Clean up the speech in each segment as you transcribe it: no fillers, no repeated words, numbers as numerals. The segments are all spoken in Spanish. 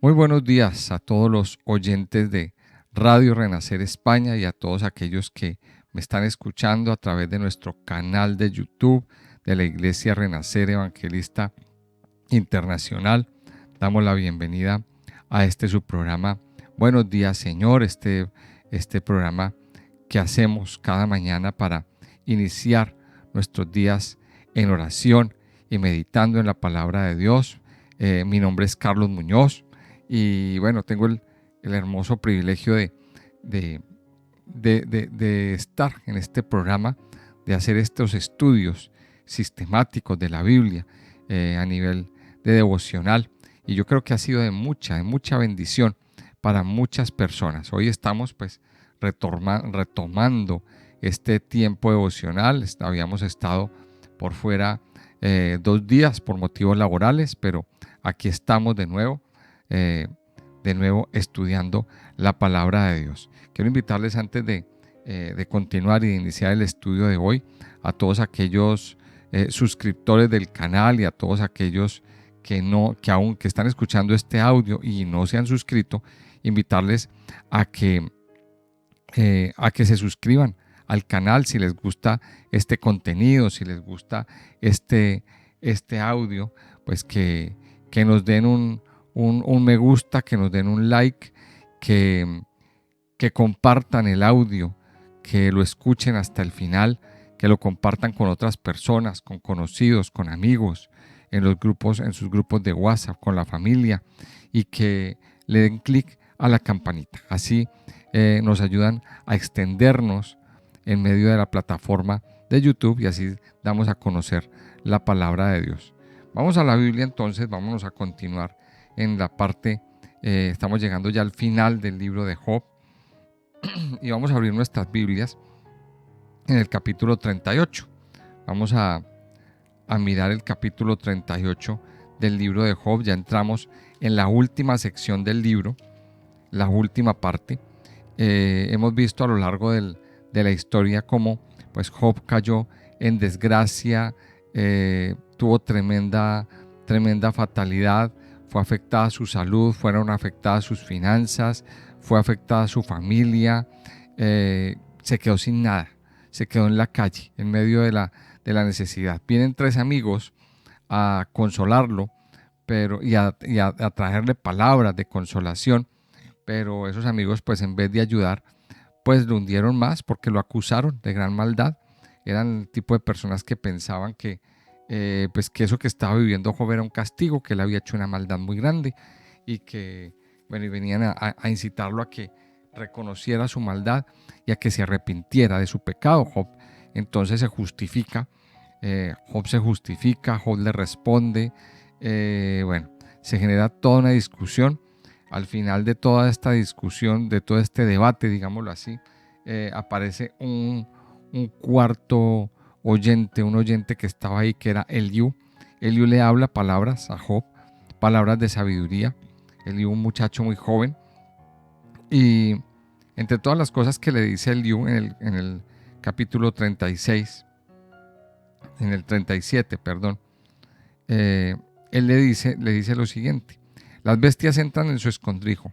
Muy buenos días a todos los oyentes de Radio Renacer España y a todos aquellos que me están escuchando a través de nuestro canal de YouTube de la Iglesia Renacer Evangelista Internacional. Damos la bienvenida a su programa Buenos días, Señor, este programa que hacemos cada mañana para iniciar nuestros días en oración y meditando en la palabra de Dios. Mi nombre es Carlos Muñoz y bueno, tengo el hermoso privilegio de estar en este programa, de hacer estos estudios sistemáticos de la Biblia a nivel de devocional, y yo creo que ha sido de mucha bendición para muchas personas. Hoy estamos pues retomando este tiempo devocional. Habíamos estado por fuera 2 días por motivos laborales, pero aquí estamos de nuevo estudiando la palabra de Dios. Quiero invitarles antes de continuar y de iniciar el estudio de hoy a todos aquellos suscriptores del canal y a todos aquellos que aún están escuchando este audio y no se han suscrito, invitarles a que se suscriban al canal si les gusta este contenido, si les gusta este audio, pues que nos den un me gusta, que nos den un like, que compartan el audio, que lo escuchen hasta el final, que lo compartan con otras personas, con conocidos, con amigos, en sus grupos de WhatsApp, con la familia, y que le den clic a la campanita. Así nos ayudan a extendernos en medio de la plataforma de YouTube y así damos a conocer la palabra de Dios. Vamos a la Biblia entonces, vámonos a continuar en la parte, estamos llegando ya al final del libro de Job y vamos a abrir nuestras Biblias en el capítulo 38. Vamos a mirar el capítulo 38 del libro de Job. Ya entramos en la última sección del libro, la última parte. Hemos visto a lo largo de la historia cómo pues Job cayó en desgracia, tuvo tremenda fatalidad, fue afectada su salud, fueron afectadas sus finanzas, fue afectada su familia, se quedó sin nada, se quedó en la calle, en medio de la necesidad. Vienen 3 amigos a consolarlo, y a traerle palabras de consolación, pero esos amigos pues en vez de ayudar, pues lo hundieron más porque lo acusaron de gran maldad. Eran el tipo de personas que pensaban que pues que eso que estaba viviendo Job era un castigo, que él había hecho una maldad muy grande y que bueno, y venían a incitarlo a que reconociera su maldad y a que se arrepintiera de su pecado. Job entonces se justifica, Job le responde, bueno, se genera toda una discusión. Al final de toda esta discusión, de todo este debate, digámoslo así, aparece un cuarto oyente, un oyente que estaba ahí, que era Eliú. Eliú le habla palabras a Job, palabras de sabiduría. Eliú, un muchacho muy joven, y entre todas las cosas que le dice Eliú en el capítulo 36, en el 37, perdón, él le dice lo siguiente: las bestias entran en su escondrijo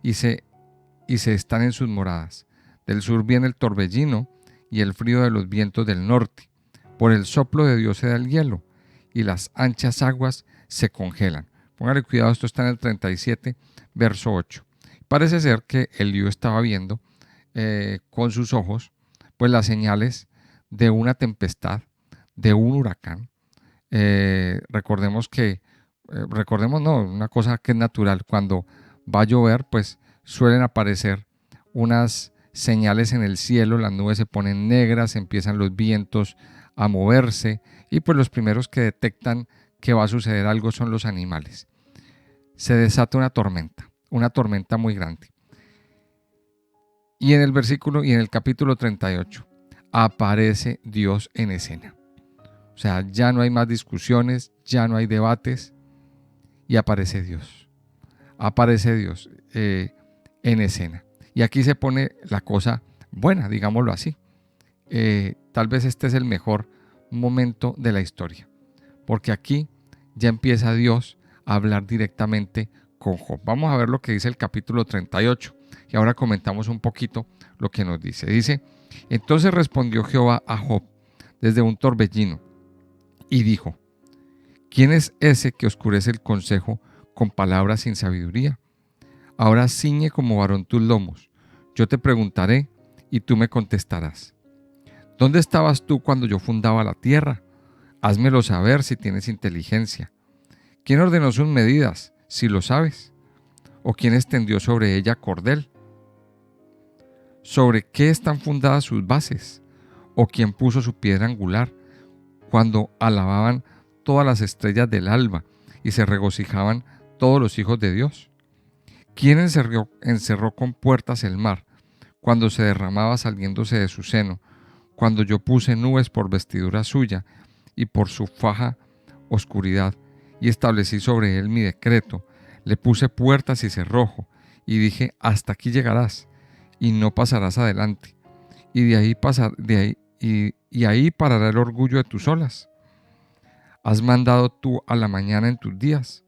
y se están en sus moradas. Del sur viene el torbellino y el frío de los vientos del norte. Por el soplo de Dios se da el hielo y las anchas aguas se congelan. Póngale cuidado, esto está en el 37, verso 8. Parece ser que Eliú estaba viendo con sus ojos pues las señales de una tempestad, de un huracán. Recordemos una cosa que es natural: cuando va a llover pues suelen aparecer unas señales en el cielo, las nubes se ponen negras, empiezan los vientos a moverse y pues los primeros que detectan que va a suceder algo son los animales. Se desata una tormenta muy grande. Y en el capítulo 38 aparece Dios en escena. O sea, ya no hay más discusiones, ya no hay debates, y aparece Dios. Aparece Dios en escena. Y aquí se pone la cosa buena, digámoslo así. Tal vez este es el mejor momento de la historia, porque aquí ya empieza Dios a hablar directamente con Job. Vamos a ver lo que dice el capítulo 38 y ahora comentamos un poquito lo que nos dice. Dice, entonces respondió Jehová a Job desde un torbellino y dijo, ¿quién es ese que oscurece el consejo con palabras sin sabiduría? Ahora ciñe como varón tus lomos. Yo te preguntaré y tú me contestarás. ¿Dónde estabas tú cuando yo fundaba la tierra? Házmelo saber si tienes inteligencia. ¿Quién ordenó sus medidas, si lo sabes? ¿O quién extendió sobre ella cordel? ¿Sobre qué están fundadas sus bases? ¿O quién puso su piedra angular cuando alababan todas las estrellas del alba y se regocijaban todos los hijos de Dios? ¿Quién encerró con puertas el mar cuando se derramaba saliéndose de su seno, cuando yo puse nubes por vestidura suya y por su faja oscuridad, y establecí sobre él mi decreto? Le puse puertas y cerrojo, y dije, hasta aquí llegarás, y no pasarás adelante, y ahí parará el orgullo de tus olas. ¿Has mandado tú a la mañana en tus días?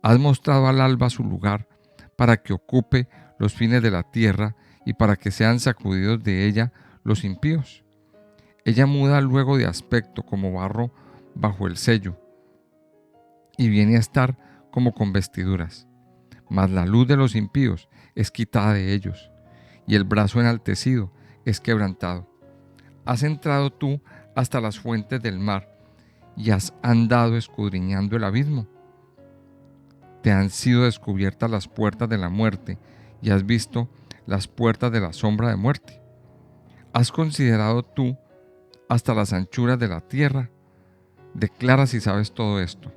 ¿Has mostrado al alba su lugar para que ocupe los fines de la tierra y para que sean sacudidos de ella los impíos? Ella muda luego de aspecto como barro bajo el sello y viene a estar como con vestiduras. Mas la luz de los impíos es quitada de ellos y el brazo enaltecido es quebrantado. Has entrado tú hasta las fuentes del mar y has andado escudriñando el abismo. Te han sido descubiertas las puertas de la muerte y has visto las puertas de la sombra de muerte. ¿Has considerado tú hasta las anchuras de la tierra? Declara si sabes todo esto.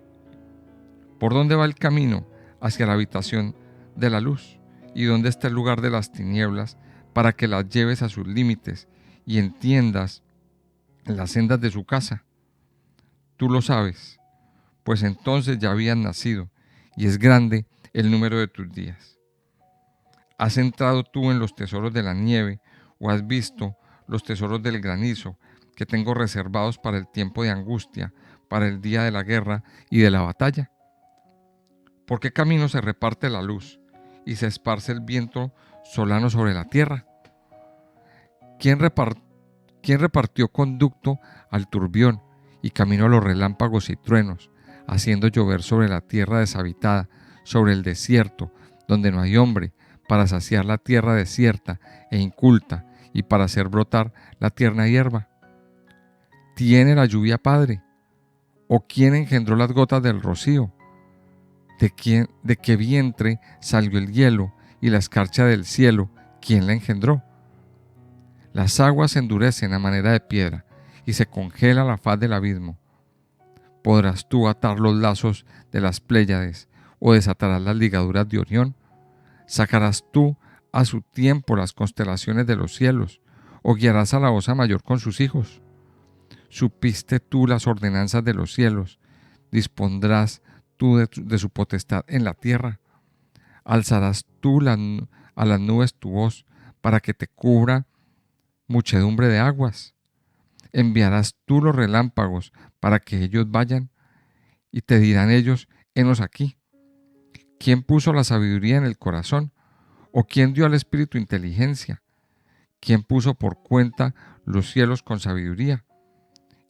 ¿Por dónde va el camino hacia la habitación de la luz? ¿Y dónde está el lugar de las tinieblas para que las lleves a sus límites y entiendas las sendas de su casa? Tú lo sabes, pues entonces ya habías nacido y es grande el número de tus días. ¿Has entrado tú en los tesoros de la nieve o has visto los tesoros del granizo que tengo reservados para el tiempo de angustia, para el día de la guerra y de la batalla? ¿Por qué camino se reparte la luz y se esparce el viento solano sobre la tierra? ¿Quién repartió conducto al turbión y camino a los relámpagos y truenos, haciendo llover sobre la tierra deshabitada, sobre el desierto, donde no hay hombre, para saciar la tierra desierta e inculta y para hacer brotar la tierna hierba? ¿Tiene la lluvia padre? ¿O quién engendró las gotas del rocío? ¿De qué vientre salió el hielo y la escarcha del cielo? ¿Quién la engendró? Las aguas se endurecen a manera de piedra y se congela la faz del abismo. ¿Podrás tú atar los lazos de las Pléyades o desatarás las ligaduras de Orión? ¿Sacarás tú a su tiempo las constelaciones de los cielos o guiarás a la Osa Mayor con sus hijos? ¿Supiste tú las ordenanzas de los cielos? ¿Dispondrás tú de su potestad en la tierra? ¿Alzarás tú a las nubes tu voz para que te cubra muchedumbre de aguas? ¿Enviarás tú los relámpagos para que ellos vayan? Y te dirán ellos, henos aquí. ¿Quién puso la sabiduría en el corazón? ¿O quién dio al espíritu inteligencia? ¿Quién puso por cuenta los cielos con sabiduría?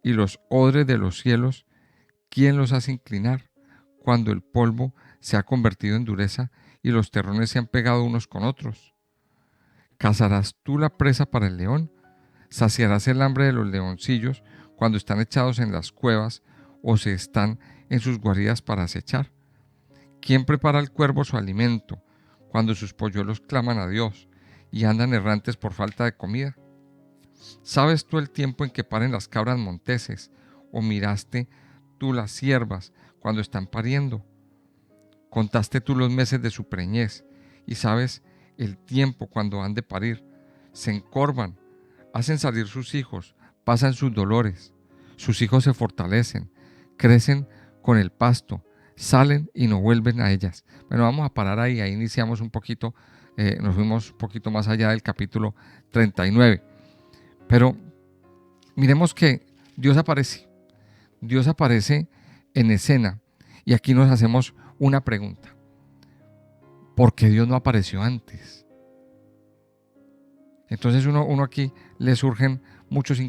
Y los odres de los cielos, ¿quién los hace inclinar? Cuando el polvo se ha convertido en dureza y los terrones se han pegado unos con otros. ¿Cazarás tú la presa para el león? ¿Saciarás el hambre de los leoncillos cuando están echados en las cuevas o se están en sus guaridas para acechar? ¿Quién prepara al cuervo su alimento cuando sus polluelos claman a Dios y andan errantes por falta de comida? ¿Sabes tú el tiempo en que paren las cabras monteses o miraste tú las ciervas cuando están pariendo? ¿Contaste tú los meses de su preñez y sabes el tiempo cuando han de parir? Se encorvan, hacen salir sus hijos, pasan sus dolores. Sus hijos se fortalecen, crecen con el pasto, salen y no vuelven a ellas. Bueno, vamos a parar ahí, ahí iniciamos un poquito, nos fuimos un poquito más allá del capítulo 39. Pero miremos que Dios aparece en escena y aquí nos hacemos una pregunta. ¿por qué Dios no apareció antes? Entonces uno aquí le surgen muchas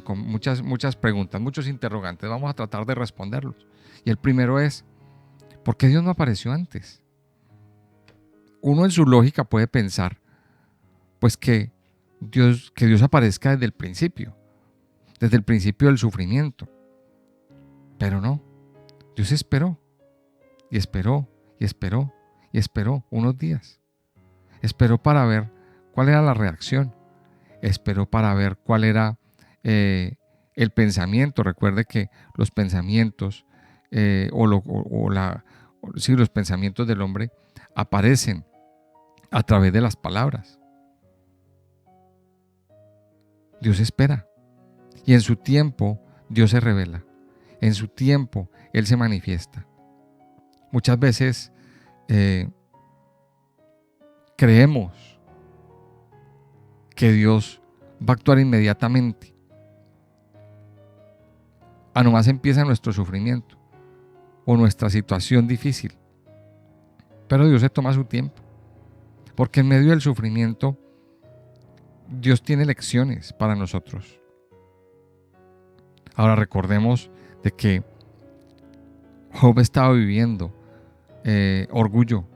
preguntas, muchos interrogantes. Vamos a tratar de responderlos. Y el primero es, ¿por qué Dios no apareció antes? Uno en su lógica puede pensar, pues que Dios aparezca desde el principio del sufrimiento. Pero no, Dios esperó, y esperó, y esperó, y esperó unos días. Esperó para ver cuál era la reacción. Esperó para ver cuál era el pensamiento. Recuerde que los pensamientos los pensamientos del hombre aparecen a través de las palabras. Dios espera y en su tiempo Dios se revela. En su tiempo Él se manifiesta. Muchas veces creemos que Dios va a actuar inmediatamente. A nomás empieza nuestro sufrimiento o nuestra situación difícil. Pero Dios se toma su tiempo. Porque en medio del sufrimiento, Dios tiene lecciones para nosotros. Ahora recordemos de que Job estaba viviendo orgullo,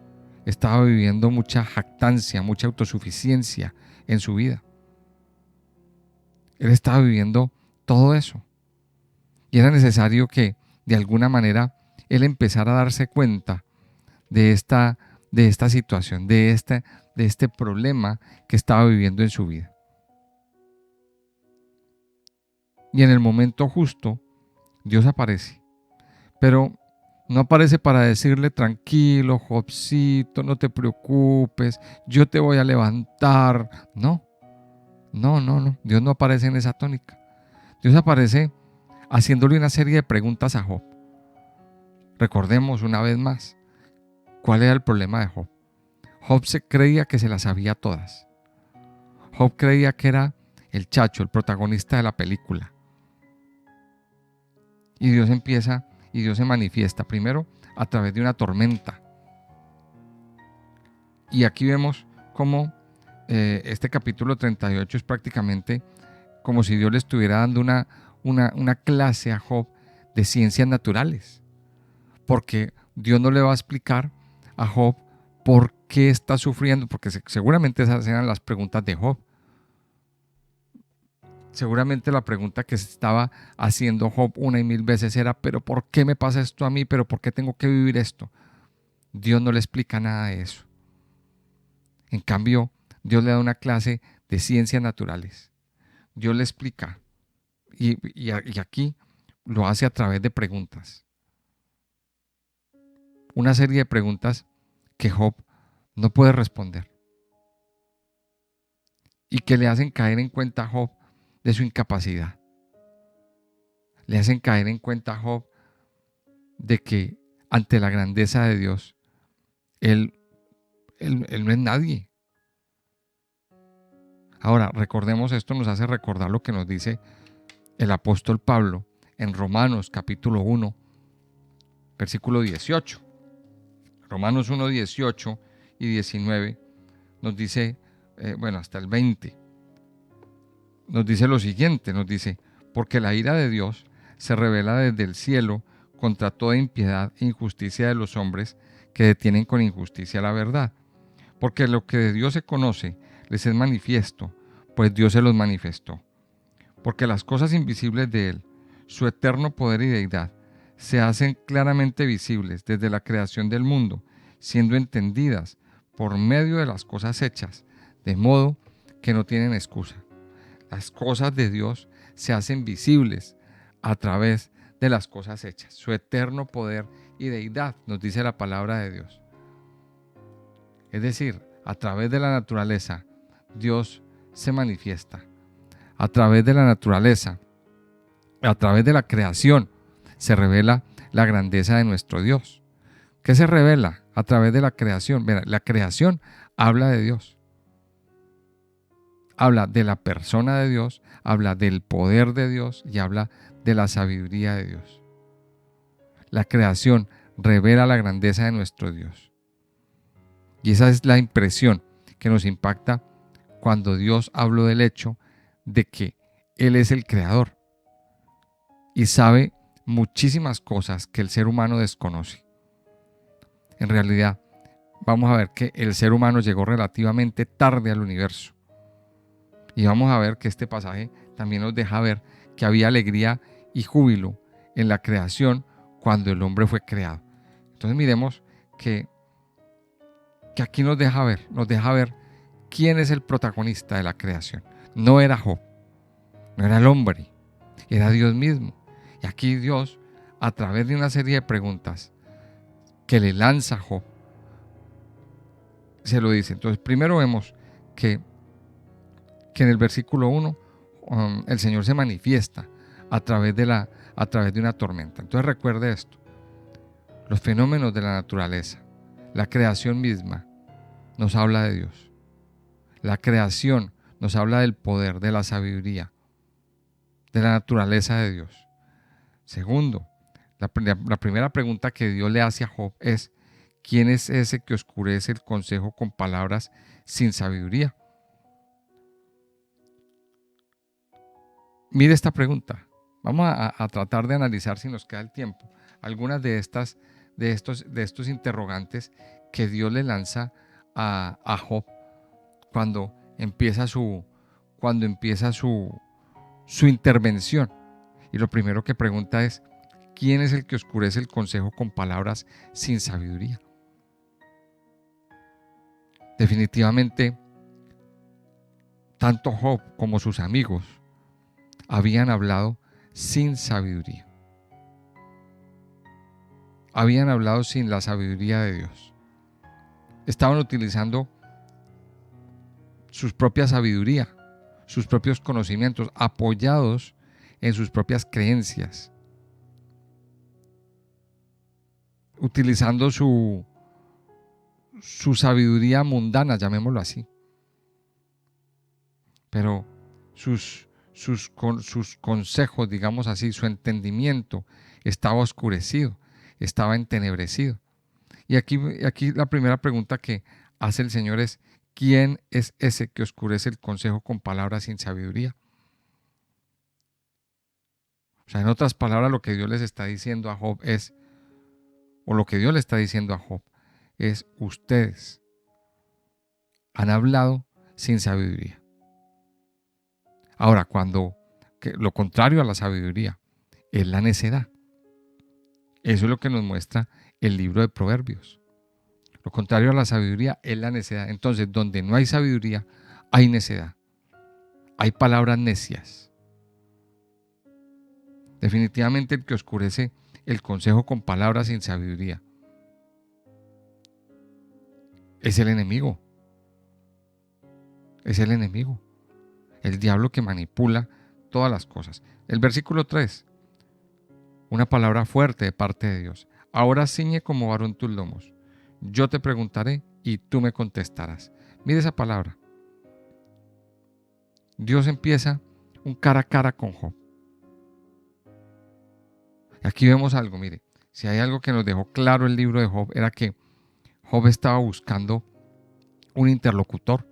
estaba viviendo mucha jactancia, mucha autosuficiencia en su vida. Él estaba viviendo todo eso. Y era necesario que, de alguna manera, él empezara a darse cuenta de esta situación, de este problema que estaba viviendo en su vida. Y en el momento justo, Dios aparece. Pero no aparece para decirle, tranquilo, Jobcito, no te preocupes, yo te voy a levantar. No. Dios no aparece en esa tónica. Dios aparece haciéndole una serie de preguntas a Job. Recordemos una vez más, ¿cuál era el problema de Job? Job creía que se las sabía todas. Job creía que era el chacho, el protagonista de la película. Y Dios se manifiesta primero a través de una tormenta. Y aquí vemos cómo este capítulo 38 es prácticamente como si Dios le estuviera dando una clase a Job de ciencias naturales. Porque Dios no le va a explicar a Job por qué está sufriendo, porque seguramente esas eran las preguntas de Job. Seguramente la pregunta que se estaba haciendo Job una y mil veces era, ¿pero por qué me pasa esto a mí? ¿Pero por qué tengo que vivir esto? Dios no le explica nada de eso. En cambio, Dios le da una clase de ciencias naturales. Dios le explica y aquí lo hace a través de preguntas. Una serie de preguntas que Job no puede responder y que le hacen caer en cuenta a Job de su incapacidad. Le hacen caer en cuenta a Job de que ante la grandeza de Dios, él no es nadie. Ahora, recordemos esto, nos hace recordar lo que nos dice el apóstol Pablo en Romanos capítulo 1, versículo 18. Romanos 1, 18 y 19 nos dice, hasta el 20, nos dice lo siguiente, nos dice, porque la ira de Dios se revela desde el cielo contra toda impiedad e injusticia de los hombres que detienen con injusticia la verdad. Porque lo que de Dios se conoce les es manifiesto, pues Dios se los manifestó. Porque las cosas invisibles de Él, su eterno poder y deidad, se hacen claramente visibles desde la creación del mundo, siendo entendidas por medio de las cosas hechas, de modo que no tienen excusa. Las cosas de Dios se hacen visibles a través de las cosas hechas. Su eterno poder y deidad, nos dice la palabra de Dios. Es decir, a través de la naturaleza, Dios se manifiesta. A través de la naturaleza, a través de la creación, se revela la grandeza de nuestro Dios. ¿Qué se revela a través de la creación? Mira, la creación habla de Dios. Habla de la persona de Dios, habla del poder de Dios y habla de la sabiduría de Dios. La creación revela la grandeza de nuestro Dios. Y esa es la impresión que nos impacta cuando Dios habló del hecho de que Él es el creador y sabe muchísimas cosas que el ser humano desconoce. En realidad, vamos a ver que el ser humano llegó relativamente tarde al universo. Y vamos a ver que este pasaje también nos deja ver que había alegría y júbilo en la creación cuando el hombre fue creado. Entonces miremos que aquí nos deja ver quién es el protagonista de la creación. No era Job, no era el hombre, era Dios mismo. Y aquí Dios, a través de una serie de preguntas que le lanza a Job, se lo dice. Entonces primero vemos que en el versículo 1 el Señor se manifiesta a través de una tormenta. Entonces recuerde esto: los fenómenos de la naturaleza, la creación misma, nos habla de Dios. La creación nos habla del poder, de la sabiduría, de la naturaleza de Dios. Segundo, la primera pregunta que Dios le hace a Job es: ¿quién es ese que oscurece el consejo con palabras sin sabiduría? Mire esta pregunta. Vamos a tratar de analizar, si nos queda el tiempo, algunas de estos interrogantes que Dios le lanza a Job cuando empieza su intervención. Y lo primero que pregunta es: ¿quién es el que oscurece el consejo con palabras sin sabiduría? Definitivamente, tanto Job como sus amigos habían hablado sin sabiduría. Habían hablado sin la sabiduría de Dios. Estaban utilizando su propia sabiduría, sus propios conocimientos, apoyados en sus propias creencias, utilizando su sabiduría mundana, llamémoslo así. Pero sus consejos, digamos así, su entendimiento estaba oscurecido, estaba entenebrecido. Y aquí la primera pregunta que hace el Señor es: ¿quién es ese que oscurece el consejo con palabras sin sabiduría? O sea, en otras palabras, lo que Dios les está diciendo a Job es, o lo que Dios le está diciendo a Job es: ustedes han hablado sin sabiduría. Ahora, lo contrario a la sabiduría es la necedad. Eso es lo que nos muestra el libro de Proverbios. Lo contrario a la sabiduría es la necedad. Entonces, donde no hay sabiduría, hay necedad. Hay palabras necias. Definitivamente el que oscurece el consejo con palabras sin sabiduría es el enemigo. Es el enemigo. El diablo que manipula todas las cosas. El versículo 3, una palabra fuerte de parte de Dios. Ahora ciñe como varón tus lomos. Yo te preguntaré y tú me contestarás. Mire esa palabra. Dios empieza un cara a cara con Job. Aquí vemos algo, mire. Si hay algo que nos dejó claro el libro de Job, era que Job estaba buscando un interlocutor.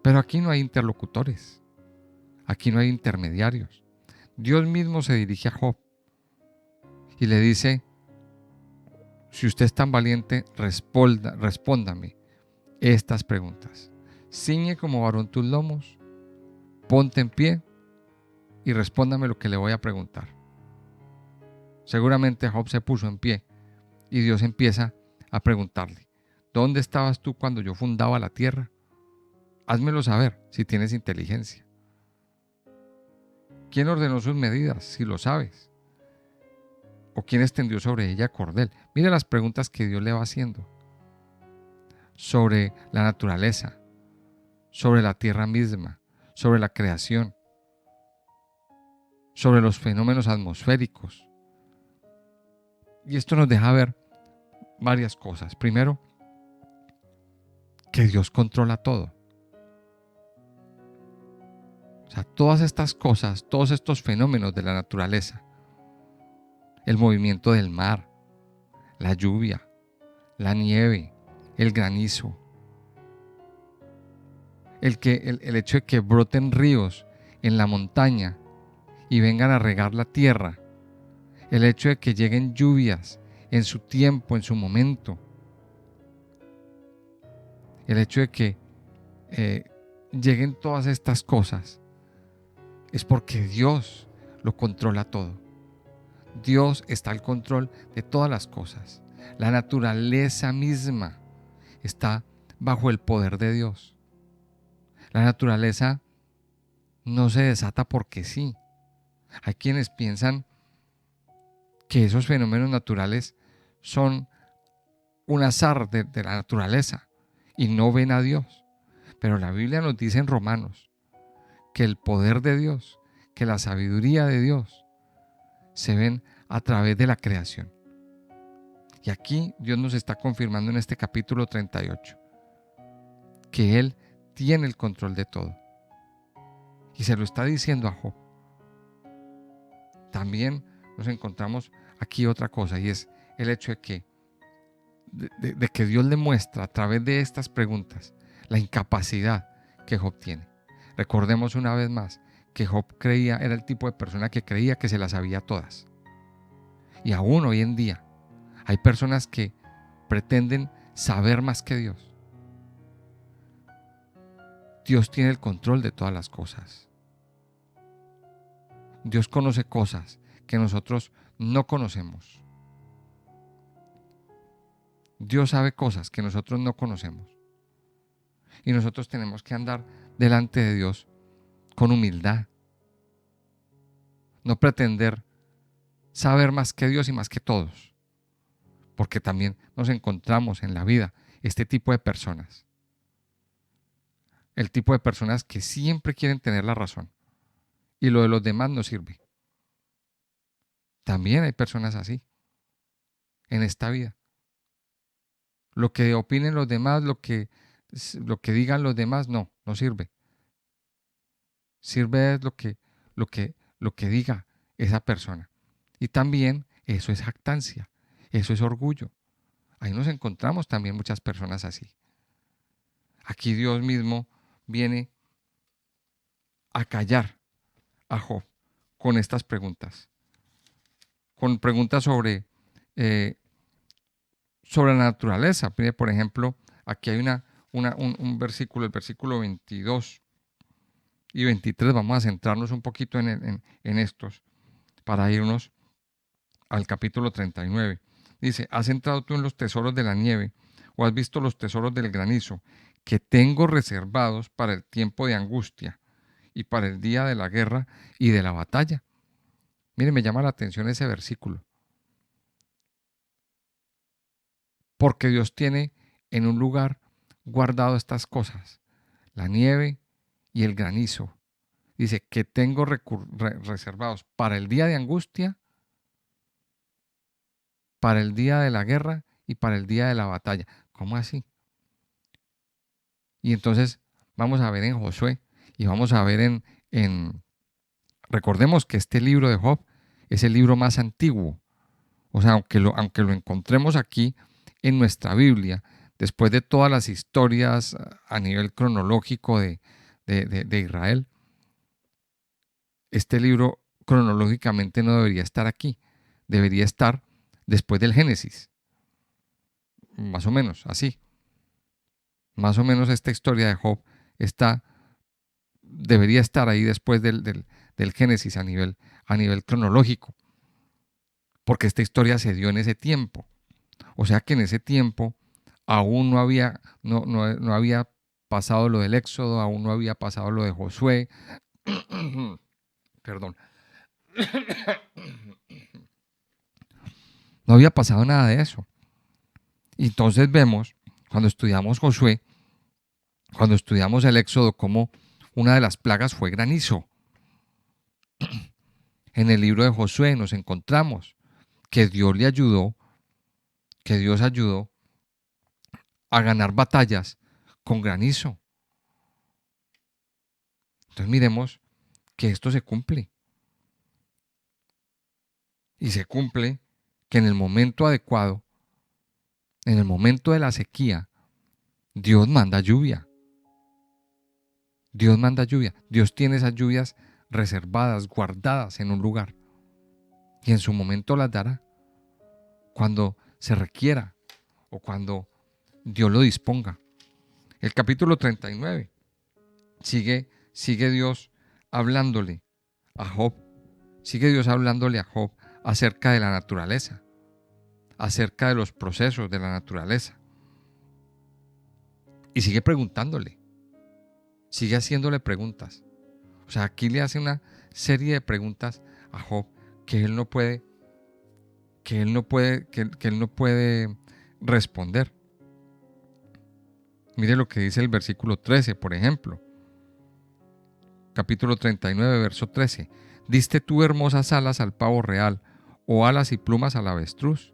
Pero aquí no hay interlocutores. Aquí no hay intermediarios. Dios mismo se dirige a Job y le dice: si usted es tan valiente, respóndame estas preguntas. Ciñe como varón tus lomos, ponte en pie y respóndame lo que le voy a preguntar. Seguramente Job se puso en pie y Dios empieza a preguntarle: ¿dónde estabas tú cuando yo fundaba la tierra? Házmelo saber si tienes inteligencia. ¿Quién ordenó sus medidas, si lo sabes? ¿O quién extendió sobre ella cordel? Mira las preguntas que Dios le va haciendo sobre la naturaleza, sobre la tierra misma, sobre la creación, sobre los fenómenos atmosféricos. Y esto nos deja ver varias cosas. Primero, que Dios controla todo. O sea, todas estas cosas, todos estos fenómenos de la naturaleza, el movimiento del mar, la lluvia, la nieve, el granizo, el hecho de que broten ríos en la montaña y vengan a regar la tierra, el hecho de que lleguen lluvias en su tiempo, en su momento, el hecho de que lleguen todas estas cosas, es porque Dios lo controla todo. Dios está al control de todas las cosas. La naturaleza misma está bajo el poder de Dios. La naturaleza no se desata porque sí. Hay quienes piensan que esos fenómenos naturales son un azar de la naturaleza y no ven a Dios. Pero la Biblia nos dice en Romanos que el poder de Dios, que la sabiduría de Dios se ven a través de la creación. Y aquí Dios nos está confirmando en este capítulo 38 que Él tiene el control de todo. Y se lo está diciendo a Job. También nos encontramos aquí otra cosa, y es el hecho de que Dios le muestra a través de estas preguntas la incapacidad que Job tiene. Recordemos una vez más que Job era el tipo de persona que creía que se las sabía todas. Y aún hoy en día hay personas que pretenden saber más que Dios. Dios tiene el control de todas las cosas. Dios conoce cosas que nosotros no conocemos. Dios sabe cosas que nosotros no conocemos. Y nosotros tenemos que andar delante de Dios con humildad. No pretender saber más que Dios y más que todos. Porque también nos encontramos en la vida este tipo de personas. El tipo de personas que siempre quieren tener la razón. Y lo de los demás no sirve. También hay personas así en esta vida. Lo que opinen los demás, lo que digan los demás, no sirve. Sirve es lo que diga esa persona. Y también eso es jactancia, eso es orgullo. Ahí nos encontramos también muchas personas así. Aquí Dios mismo viene a callar a Job con estas preguntas. Con preguntas eh, sobre la naturaleza. Por ejemplo, aquí hay un versículo, el versículo 22 y 23. Vamos a centrarnos un poquito en estos para irnos al capítulo 39. Dice: ¿has entrado tú en los tesoros de la nieve o has visto los tesoros del granizo que tengo reservados para el tiempo de angustia y para el día de la guerra y de la batalla? Mire, me llama la atención ese versículo. Porque Dios tiene en un lugar guardado estas cosas, la nieve y el granizo. Dice que tengo reservados para el día de angustia, para el día de la guerra y para el día de la batalla. ¿Cómo así? Y entonces vamos a ver en Josué y vamos a ver recordemos que este libro de Job es el libro más antiguo. O sea, aunque lo encontremos aquí en nuestra Biblia, después de todas las historias a nivel cronológico de Israel, este libro cronológicamente no debería estar aquí, debería estar después del Génesis, más o menos así. Más o menos esta historia de Job debería estar ahí después del Génesis a nivel cronológico, porque esta historia se dio en ese tiempo. O sea que en ese tiempo aún no había pasado lo del Éxodo, aún no había pasado lo de Josué. Perdón. No había pasado nada de eso. Y entonces vemos, cuando estudiamos Josué, cuando estudiamos el Éxodo, cómo una de las plagas fue granizo. En el libro de Josué nos encontramos que Dios le ayudó, que Dios ayudó a ganar batallas con granizo. Entonces miremos que esto se cumple. Y se cumple que en el momento adecuado, en el momento de la sequía, Dios manda lluvia. Dios manda lluvia. Dios tiene esas lluvias reservadas, guardadas en un lugar. Y en su momento las dará. Cuando se requiera o cuando Dios lo disponga. El capítulo 39 sigue Dios hablándole a Job. Sigue Dios hablándole a Job acerca de la naturaleza, acerca de los procesos de la naturaleza. Y sigue preguntándole, sigue haciéndole preguntas. O sea, aquí le hace una serie de preguntas a Job que él no puede responder. Mire lo que dice el versículo 13, por ejemplo. Capítulo 39, verso 13. ¿Diste tú hermosas alas al pavo real, o alas y plumas al avestruz,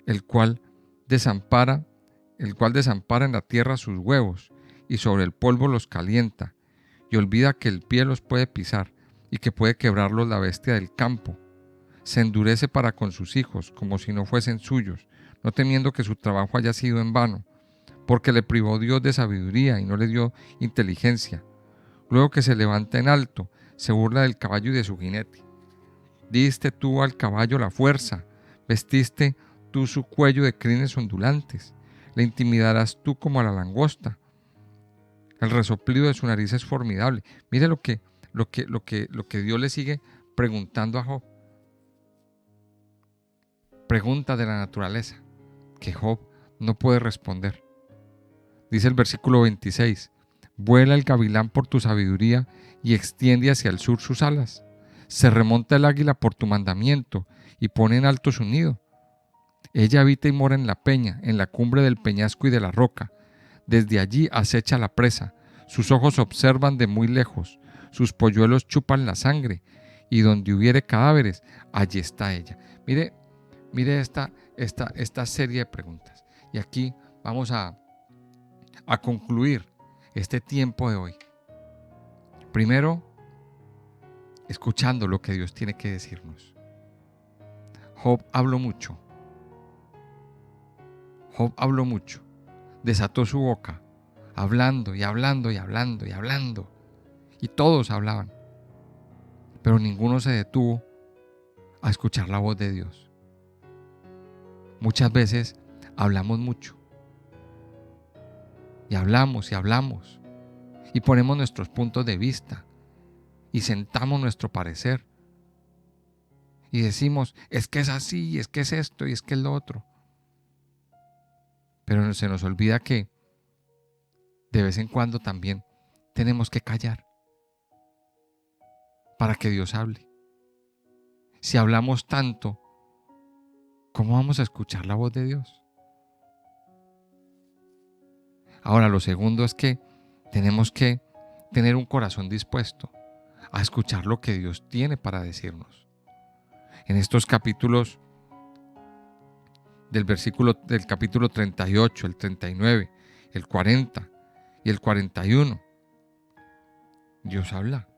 el cual desampara en la tierra sus huevos, y sobre el polvo los calienta, y olvida que el pie los puede pisar, y que puede quebrarlos la bestia del campo? Se endurece para con sus hijos, como si no fuesen suyos, no temiendo que su trabajo haya sido en vano, porque le privó Dios de sabiduría y no le dio inteligencia. Luego que se levanta en alto, se burla del caballo y de su jinete. Diste tú al caballo la fuerza, vestiste tú su cuello de crines ondulantes, le intimidarás tú como a la langosta. El resoplido de su nariz es formidable. Mire lo que Dios le sigue preguntando a Job. Preguntas de la naturaleza que Job no puede responder. Dice el versículo 26, vuela el gavilán por tu sabiduría y extiende hacia el sur sus alas. Se remonta el águila por tu mandamiento y pone en alto su nido. Ella habita y mora en la peña, en la cumbre del peñasco y de la roca. Desde allí acecha la presa. Sus ojos observan de muy lejos. Sus polluelos chupan la sangre. Y donde hubiere cadáveres, allí está ella. Mire esta serie de preguntas. Y aquí vamos a concluir este tiempo de hoy. Primero, escuchando lo que Dios tiene que decirnos. Job habló mucho. Job habló mucho. Desató su boca, hablando y hablando y hablando y hablando. Y todos hablaban. Pero ninguno se detuvo a escuchar la voz de Dios. Muchas veces hablamos mucho. Y hablamos y hablamos. Y ponemos nuestros puntos de vista. Y sentamos nuestro parecer. Y decimos, es que es así, es que es esto y es que es lo otro. Pero se nos olvida que de vez en cuando también tenemos que callar para que Dios hable. Si hablamos tanto, ¿cómo vamos a escuchar la voz de Dios? Ahora, lo segundo es que tenemos que tener un corazón dispuesto a escuchar lo que Dios tiene para decirnos. En estos capítulos del capítulo 38, el 39, el 40 y el 41, Dios habla.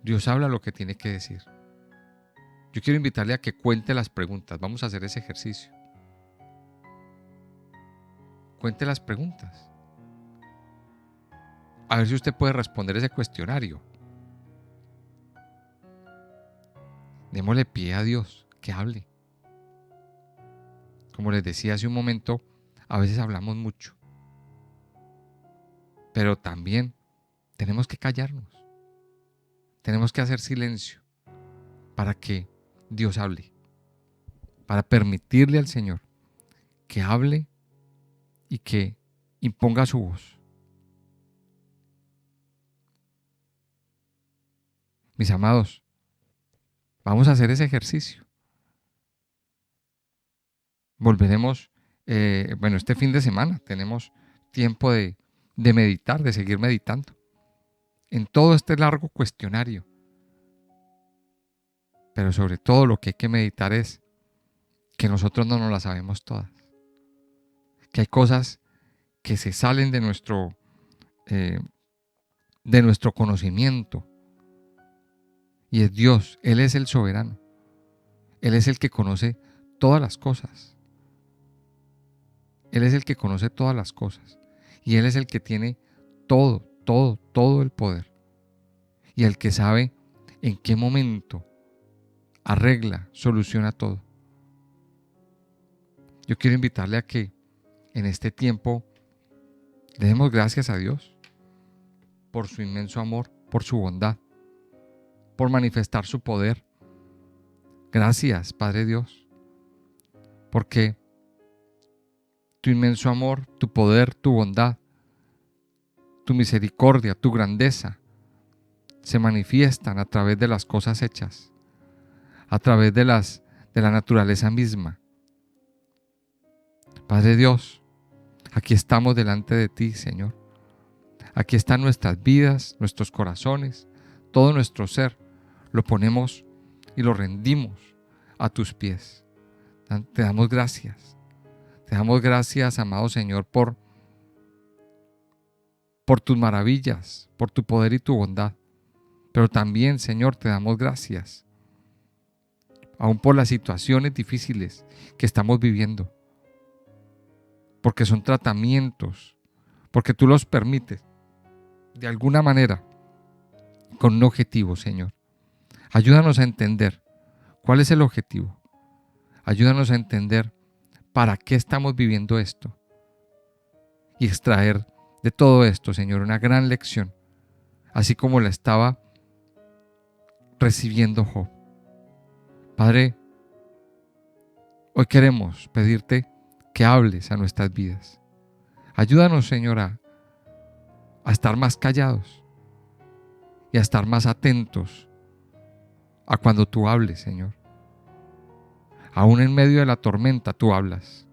Dios habla lo que tiene que decir. Yo quiero invitarle a que cuente las preguntas. Vamos a hacer ese ejercicio. Cuente las preguntas. A ver si usted puede responder ese cuestionario. Démosle pie a Dios, que hable. Como les decía hace un momento, a veces hablamos mucho. Pero también tenemos que callarnos. Tenemos que hacer silencio para que Dios hable. Para permitirle al Señor que hable y que imponga su voz. Mis amados, vamos a hacer ese ejercicio. Volveremos, este fin de semana tenemos tiempo de meditar, de seguir meditando en todo este largo cuestionario. Pero sobre todo lo que hay que meditar es que nosotros no nos las sabemos todas. Que hay cosas que se salen de nuestro conocimiento. Y es Dios, Él es el soberano. Él es el que conoce todas las cosas. Él es el que conoce todas las cosas y Él es el que tiene todo el poder y el que sabe en qué momento arregla, soluciona todo. Yo quiero invitarle a que en este tiempo le demos gracias a Dios por su inmenso amor, por su bondad, por manifestar su poder. Gracias, Padre Dios, porque tu inmenso amor, tu poder, tu bondad, tu misericordia, tu grandeza se manifiestan a través de las cosas hechas, a través de la naturaleza misma. Padre Dios, aquí estamos delante de ti, Señor. Aquí están nuestras vidas, nuestros corazones, todo nuestro ser. Lo ponemos y lo rendimos a tus pies. Te damos gracias. Te damos gracias, amado Señor, por tus maravillas, por tu poder y tu bondad. Pero también, Señor, te damos gracias, aún por las situaciones difíciles que estamos viviendo, porque son tratamientos, porque tú los permites de alguna manera con un objetivo, Señor. Ayúdanos a entender cuál es el objetivo. Ayúdanos a entender para qué estamos viviendo esto y extraer de todo esto, Señor, una gran lección, así como la estaba recibiendo Job. Padre, hoy queremos pedirte que hables a nuestras vidas. Ayúdanos, Señor, a estar más callados y a estar más atentos a cuando tú hables, Señor. Aún en medio de la tormenta tú hablas.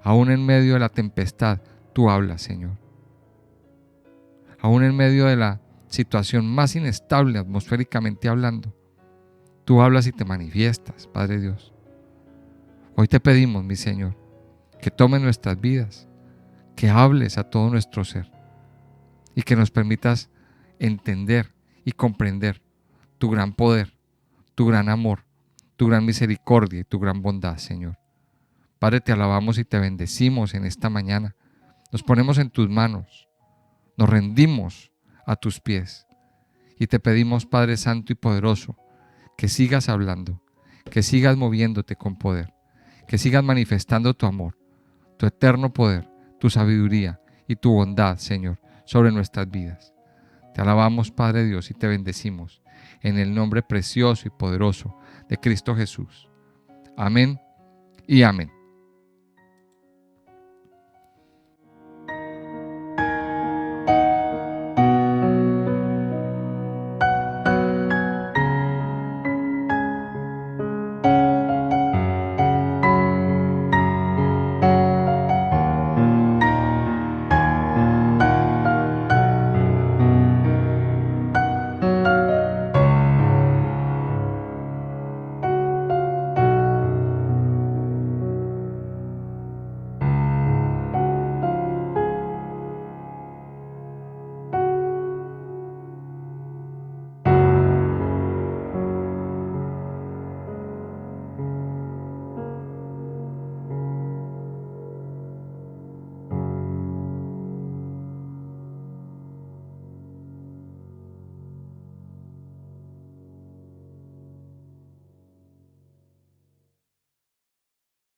Aún en medio de la tempestad tú hablas, Señor. Aún en medio de la situación más inestable atmosféricamente hablando, tú hablas y te manifiestas, Padre Dios. Hoy te pedimos, mi Señor, que tomes nuestras vidas, que hables a todo nuestro ser y que nos permitas entender y comprender tu gran poder, tu gran amor, tu gran misericordia y tu gran bondad, Señor. Padre, te alabamos y te bendecimos en esta mañana. Nos ponemos en tus manos, nos rendimos a tus pies y te pedimos, Padre Santo y poderoso, que sigas hablando, que sigas moviéndote con poder, que sigas manifestando tu amor, tu eterno poder, tu sabiduría y tu bondad, Señor, sobre nuestras vidas. Te alabamos, Padre Dios, y te bendecimos en el nombre precioso y poderoso de Cristo Jesús. Amén y amén.